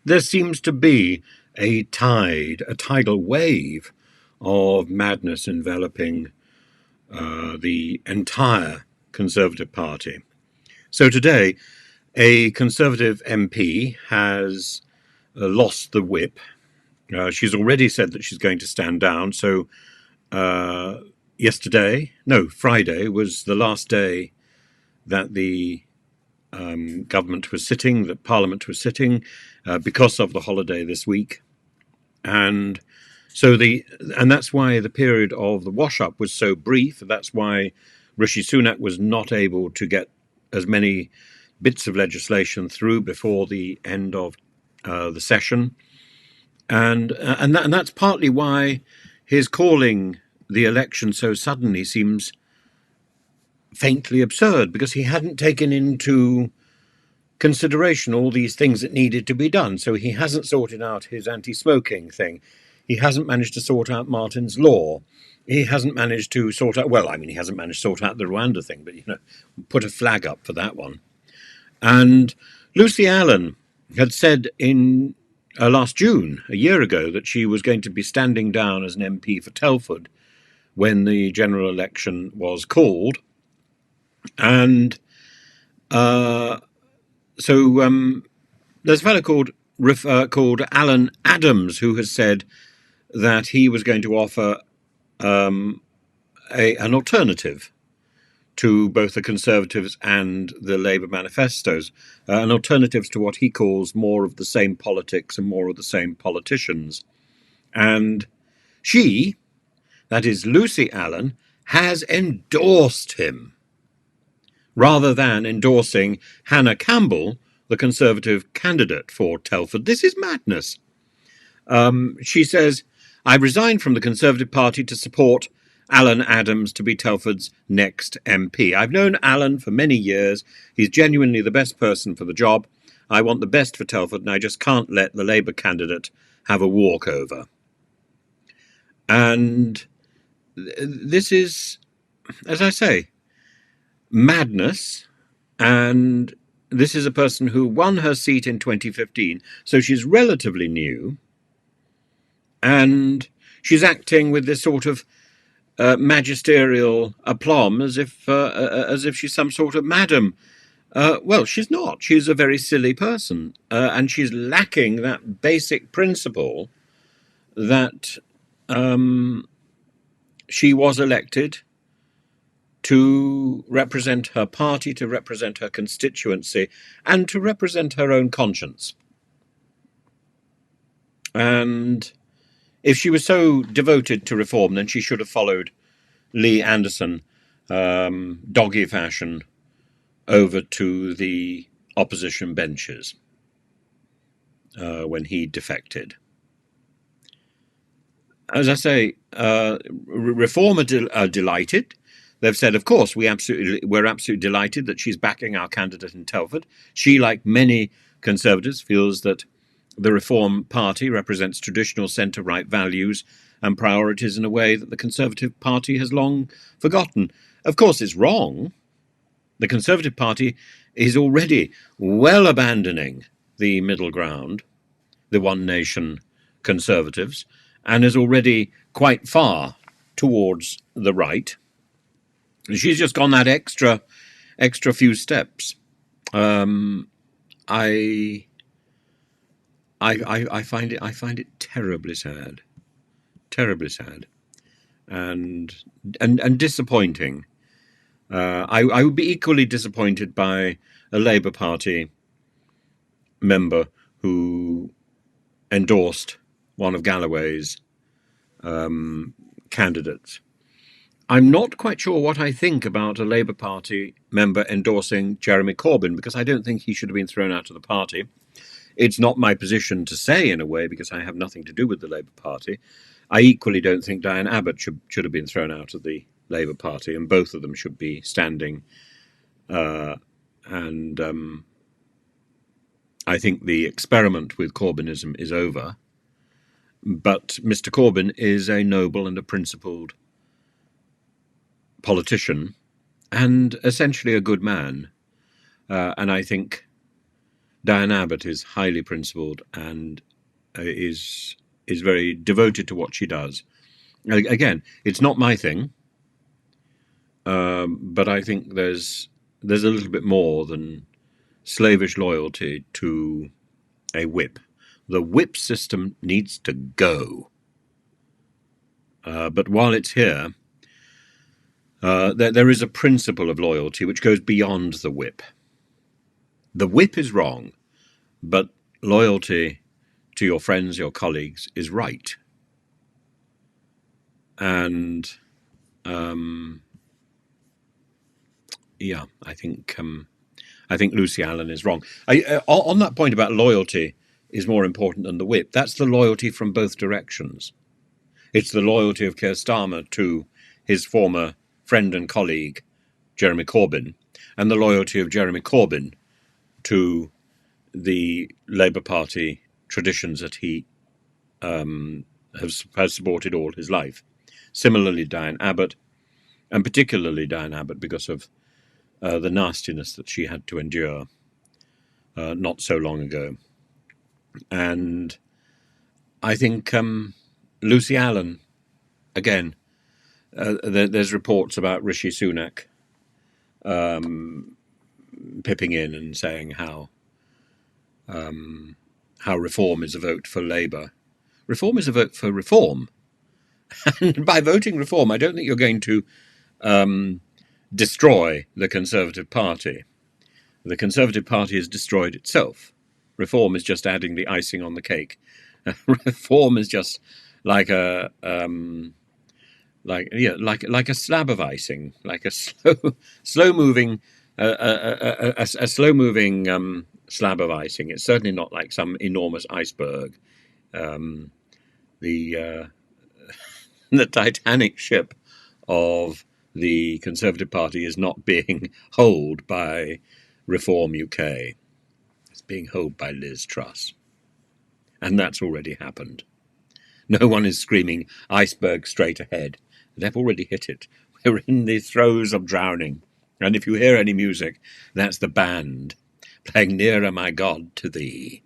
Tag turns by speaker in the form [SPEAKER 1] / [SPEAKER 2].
[SPEAKER 1] there seems to be a tidal wave of madness enveloping the entire Conservative Party. So today, a Conservative MP has lost the whip. She's already said that she's going to stand down. So Friday was the last day that the government was sitting, that Parliament was sitting, because of the holiday this week, and that's why the period of the wash-up was so brief. That's why Rishi Sunak was not able to get as many bits of legislation through before the end of the session, and that's partly why his calling the election so suddenly seems faintly absurd, because he hadn't taken into consideration all these things that needed to be done. So he hasn't sorted out his anti-smoking thing. He hasn't managed to sort out Martin's Law. He hasn't managed to sort out, he hasn't managed to sort out the Rwanda thing, but, put a flag up for that one. And Lucy Allen had said in last June, a year ago, that she was going to be standing down as an MP for Telford when the general election was called. And so there's a fellow called Alan Adams who has said that he was going to offer an alternative to both the Conservatives and the Labour manifestos, an alternative to what he calls more of the same politics and more of the same politicians. And she, that is Lucy Allen, has endorsed him, rather than endorsing Hannah Campbell, the Conservative candidate for Telford. This is madness. She says, I resigned from the Conservative Party to support Alan Adams to be Telford's next MP. I've known Alan for many years. He's genuinely the best person for the job. I want the best for Telford, and I just can't let the Labour candidate have a walkover. And this is, as I say, madness. And this is a person who won her seat in 2015, so she's relatively new, and she's acting with this sort of magisterial aplomb, as if she's some sort of madam. Well, she's not. She's a very silly person, and she's lacking that basic principle that she was elected to represent her party, to represent her constituency, and to represent her own conscience. And if she was so devoted to reform, then she should have followed Lee Anderson, doggy fashion, over to the opposition benches when he defected. As I say, Reform are delighted. They've said, of course, we're absolutely delighted that she's backing our candidate in Telford. She, like many Conservatives, feels that the Reform Party represents traditional centre-right values and priorities in a way that the Conservative Party has long forgotten. Of course, it's wrong. The Conservative Party is already well abandoning the middle ground, the one nation Conservatives, and is already quite far towards the right. She's just gone that extra few steps. I find it terribly sad, and disappointing. I would be equally disappointed by a Labour Party member who endorsed one of Galloway's candidates. I'm not quite sure what I think about a Labour Party member endorsing Jeremy Corbyn, because I don't think he should have been thrown out of the party. It's not my position to say, in a way, because I have nothing to do with the Labour Party. I equally don't think Diane Abbott should have been thrown out of the Labour Party, and both of them should be standing. I think the experiment with Corbynism is over. But Mr. Corbyn is a noble and a principled politician, and essentially a good man. And I think Diane Abbott is highly principled and is very devoted to what she does. Again, it's not my thing, but I think there's a little bit more than slavish loyalty to a whip. The whip system needs to go. But while it's here, there is a principle of loyalty which goes beyond the whip. The whip is wrong, but loyalty to your friends, your colleagues, is right. And yeah, I think Lucy Allen is wrong. On that point about loyalty is more important than the whip. That's the loyalty from both directions. It's the loyalty of Keir Starmer to his former friend and colleague, Jeremy Corbyn, and the loyalty of Jeremy Corbyn to the Labour Party traditions that he has supported all his life. Similarly, Diane Abbott, and particularly Diane Abbott because of the nastiness that she had to endure not so long ago. And I think Lucy Allen, again, there's reports about Rishi Sunak pipping in and saying how reform is a vote for Labour. Reform is a vote for reform. And by voting reform, I don't think you're going to destroy the Conservative Party. The Conservative Party has destroyed itself. Reform is just adding the icing on the cake. Reform is just like a slab of icing, like a slow moving slab of icing. It's certainly not like some enormous iceberg. The Titanic ship of the Conservative Party is not being holed by Reform UK. It's being holed by Liz Truss. And that's already happened. No one is screaming iceberg straight ahead. They've already hit it. We're in the throes of drowning. And if you hear any music, that's the band playing Nearer My God to Thee.